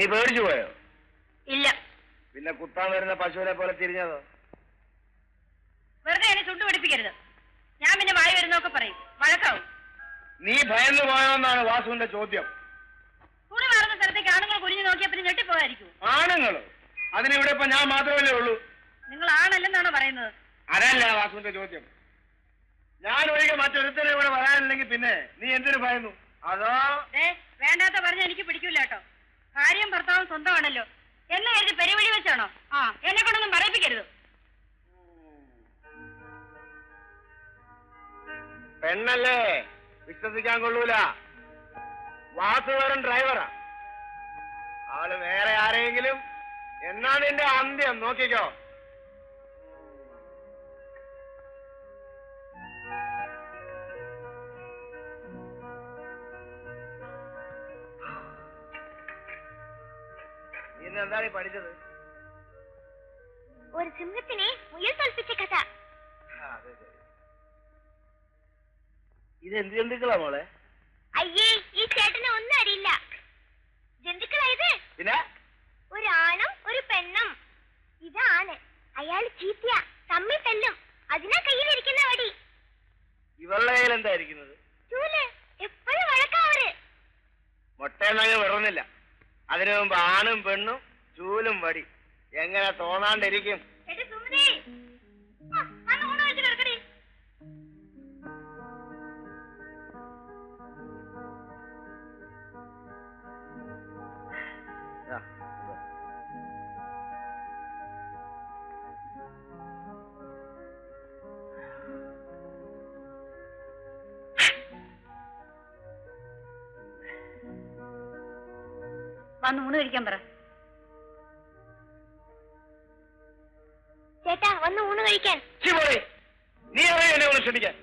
നീ പേടിച്ചു പോയോ? ഇല്ല. പിന്നെ കുത്താൻ വരുന്ന പശുവിനെ പോലെ തിരിഞ്ഞതോ? വെറുതെ എന്നെ ചുണ്ടു പഠിപ്പിക്കരുത്. ഞാൻ പിന്നെ വായി വരുന്നൊക്കെ പറയും, വഴക്കാവും. നീ ഭയന്നു പോയോന്നാണ് വാസുവിന്റെ ചോദ്യം. കൂടെ മാറുന്ന സ്ഥലത്തേക്ക് ആണുങ്ങൾ കുനിഞ്ഞു നോക്കിയാൽ പിന്നെ ഞെട്ടിപ്പോകാതിരിക്കും. ആണുങ്ങളോ? അതിനിവിടെ ഇപ്പൊ ഞാൻ മാത്രമല്ലേ ഉള്ളൂ. നിങ്ങൾ ആണല്ലെന്നാണോ പറയുന്നത്? അതല്ല വാസുവിന്റെ ചോദ്യം. ഞാൻ ഒഴികെ മറ്റൊരുത്തരെ ഇവിടെ വരാനില്ലെങ്കിൽ പിന്നെ നീ എന്തിനു ഭയന്നു? അതോ വേണ്ടാത്ത പറഞ്ഞ എനിക്ക് പിടിക്കില്ല കേട്ടോ. ഭാര്യയും ഭർത്താവും സ്വന്തമാണല്ലോ എന്ന് കരുതി പെരുവഴി വെച്ചാണോ? എന്നെ കൊണ്ടൊന്നും പറയിപ്പിക്കരുത്. പെണ്ണല്ലേ, വിശ്വസിക്കാൻ കൊള്ളൂല. വാസു വെറും ഡ്രൈവറാ. ആള് വേറെ ആരെങ്കിലും എന്നാ നിന്റെ അന്ത്യം നോക്കിക്കോ. ഇന്നെന്താണ് പഠിച്ചത്? ഒരു സിംഹത്തിനെ മുയൽ തോൽപ്പിച്ച കഥ. ഇത് എന്ത് ജന്തുക്കളാ മോളെ? അയ്യേ, ഈ ചേട്ടനെ ഒന്നും അറിയില്ല. ജന്തുക്കളായത് പിന്നെ ഒരു ആണും ഒരു പെണ്ണും. ഇതാണ് അയാൾ ചീത്തിയ തമ്മിൽ തല്ലും. അതിനാ കയ്യിലിരിക്കുന്ന വടി. ഇവളുടെ കയ്യിൽ എന്തായിരിക്കുന്നത്? ചൂല്. എപ്പോഴും വഴക്കാവര്. മുട്ടയെന്നങ്ങ് വിടുന്നില്ല. അതിനു മുമ്പ് ആണും പെണ്ണും ചൂലും വടി. എങ്ങനെ തോന്നാണ്ടിരിക്കും? വന്ന് ഊണ് കഴിക്കാൻ പറ. ചേട്ടാ, വന്ന് ഊണ് കഴിക്കാൻ. നീ എന്നെ ഒന്ന് ക്ഷണിക്കാൻ.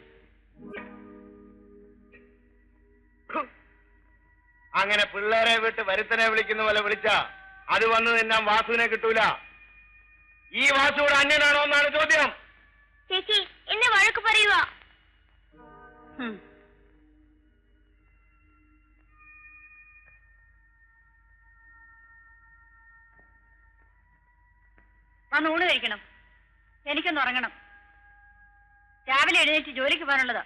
അങ്ങനെ പിള്ളേരെ വിട്ട് വരുത്തനെ വിളിക്കുന്ന പോലെ വിളിച്ചാ അത് വന്ന് നിന്നാൻ വാസുവിനെ കിട്ടൂല. ഈ വാസുവിടെ അന്യനാണോ എന്നാണ് ചോദ്യം. ചേച്ചി, എന്നെ വഴക്ക് പറയുക. വന്ന് ഊണ് കഴിക്കണം. എനിക്കൊന്ന് ഉറങ്ങണം. രാവിലെ എഴുന്നേറ്റ് ജോലിക്ക് പോകാനുള്ളതാ.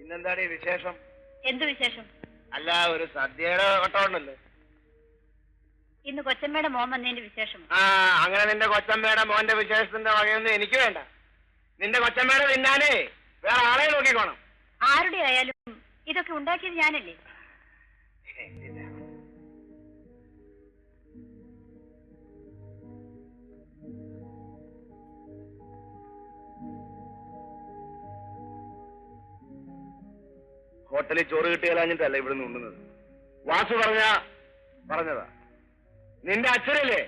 ഇന്നെന്താണ് ഈ വിശേഷം? എന്ത് വിശേഷം? അല്ല, ഒരു സദ്യയുടെ വട്ടമുണ്ടല്ലോ. ഇന്ന് കൊച്ചമ്മയുടെ മോൻ വന്നതിന്റെ വിശേഷം. അങ്ങനെ നിന്റെ കൊച്ചമ്മയുടെ മോന്റെ വിശേഷത്തിന്റെ വകയൊന്നും എനിക്ക് വേണ്ട. നിന്റെ കൊച്ചമ്മയുടെ തിന്നാനേ വേറെ ആളെ നോക്കിക്കോണം. ആരുടെ ആയാലും ഇതൊക്കെ ഉണ്ടാക്കിയത് ഞാനല്ലേ. ഹോട്ടലിൽ ചോറ് കിട്ടിയാലഞ്ഞിട്ടല്ല ഇവിടുന്ന് ഉണ്ടുന്നത്. വാസു പറഞ്ഞതാ. നിന്റെ അച്ഛനല്ലേ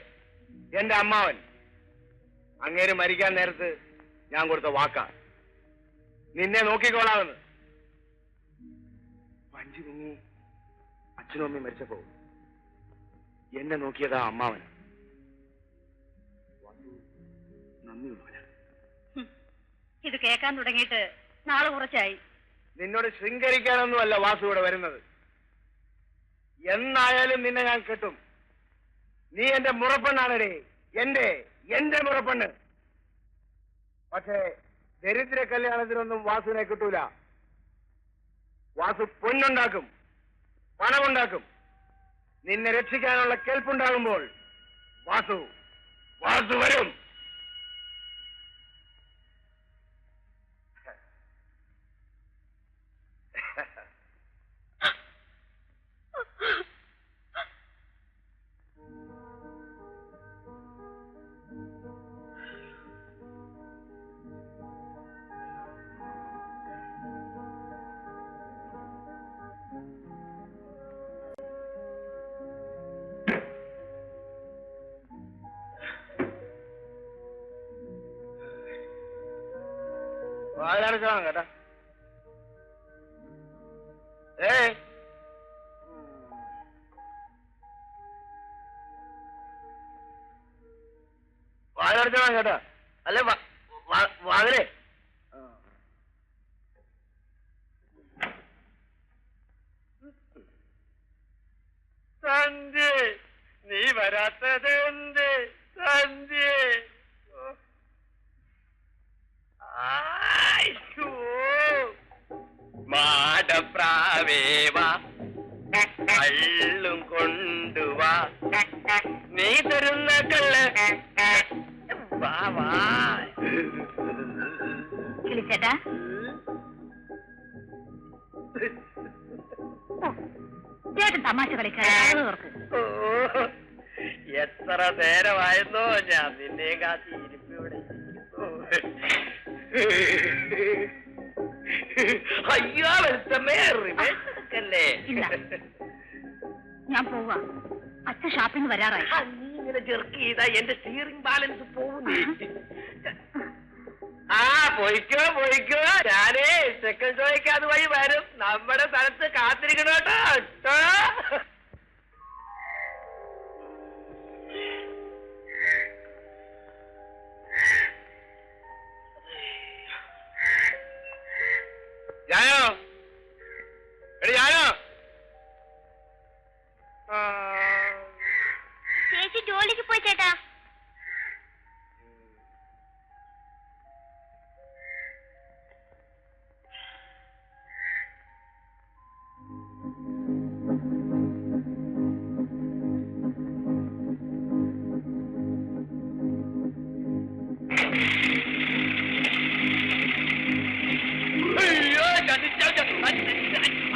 എന്റെ അമ്മാവൻ. അങ്ങേര് മരിക്കാൻ നേരത്ത് ഞാൻ കൊടുത്ത വാക്കാ, നിന്നെ നോക്കിക്കോളാമെന്ന്. വഞ്ചി മുങ്ങി അച്ഛനും അമ്മയും മരിച്ചപ്പോ എന്നെ നോക്കിയതാ അമ്മാവൻ. നന്ദിയുള്ളവനാ. ഇത് കേൾക്കാൻ തുടങ്ങിയിട്ട് നാളെ കുറച്ചായി. നിന്നോട് ശൃംഗരിക്കാനൊന്നുമല്ല വാസു ഇവിടെ വരുന്നത്. എന്നായാലും നിന്നെ ഞാൻ കെട്ടും. നീ എന്റെ മുറപ്പെണ്ണാണേ, എന്റെ മുറപ്പെണ്ണ്. പക്ഷേ ദരിദ്ര കല്യാണത്തിനൊന്നും വാസുവിനെ കിട്ടൂല. വാസു പൊന്നുണ്ടാക്കും, പണമുണ്ടാക്കും. നിന്നെ രക്ഷിക്കാനുള്ള കെൽപ്പുണ്ടാകുമ്പോൾ വാസു വരും. വാതിലടച്ചോണം കേട്ടാ. വാഴടച്ചോളാം കേട്ടോ. അല്ലെ വാതിലേ സന്ധ്യ, നീ വരാത്തത് എന്ത് സന്ധ്യ? മാടപ്രാവേവാ കള്ളും കൊണ്ടുവാ, നീ തരുന്ന കള്ള് വാ വാ. കിളിച്ചേട്ടാ, ചേട്ടൻ തമാശ കളിക്കാൻ എത്ര നേരമായിരുന്നോ ഞാൻ നിന്നെ കാത്തി ഇരിപ്പിവിടെ. അയ്യോ വെളുത്തമ്മേ, റിവേഴ്സല്ലേ? ഞാൻ പോവാ, അച്ഛൻ ഷാപ്പിംഗ് വരാറായി. നീ ഇങ്ങനെ ജെർക്ക് ചെയ്താ എന്റെ സ്റ്റിയറിംഗ് ബാലൻസ് പോകുന്നു. ആ പോയിക്കോ പോയിക്കോ, ഞാനേ സെക്കൻഡ് ഷോയ്ക്ക് അതുവഴി വരും. നമ്മുടെ സ്ഥലത്ത് കാത്തിരിക്കണം കേട്ടോ. ഞാനോ എടി ഞാനോ ചേച്ചി ജോലിക്ക് പോയി ചേട്ടാ.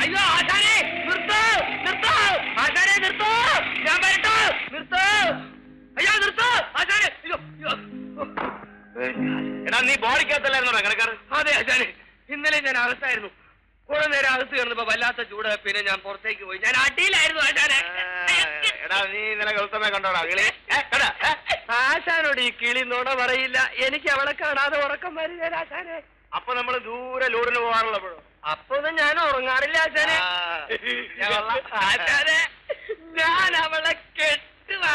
അയ്യോ ആശാനെ നിർത്തോ നിർത്തോ, ആശാനെ നിർത്തോ, ഞാൻ വരട്ടോ, നിർത്തോ, അയ്യോ നിർത്തോ ആശാനെ. എടാ നീ ബോഡിക്കകത്തല്ലായിരുന്നോ കിടക്കാറ്? അതെ ആശാനെ, ഇന്നലെ ഞാൻ അകത്തായിരുന്നു. കുറെ നേരം അകത്ത് കിടന്നപ്പോ വല്ലാത്ത ചൂട്, പിന്നെ ഞാൻ പുറത്തേക്ക് പോയി. ഞാൻ അടിയിലായിരുന്നു ആശാനെ. എടാ നീ ഇന്നലെ ഗൗതമെ കണ്ടോടാ കിളി? ആശാനോട് ഈ കിളി നുണ പറയില്ല, എനിക്ക് അവളെ കാണാതെ ഉറക്കം വരില്ല ആശാനെ. അപ്പൊ നമ്മള് ദൂരെ ലൂറിന് പോകാറുള്ളപ്പോഴോ? അപ്പൊ ഒന്നും ഞാൻ ഉറങ്ങാറില്ല ആശാനെ. ആശാനെ ഞാൻ അവളെ കെട്ടുവാ.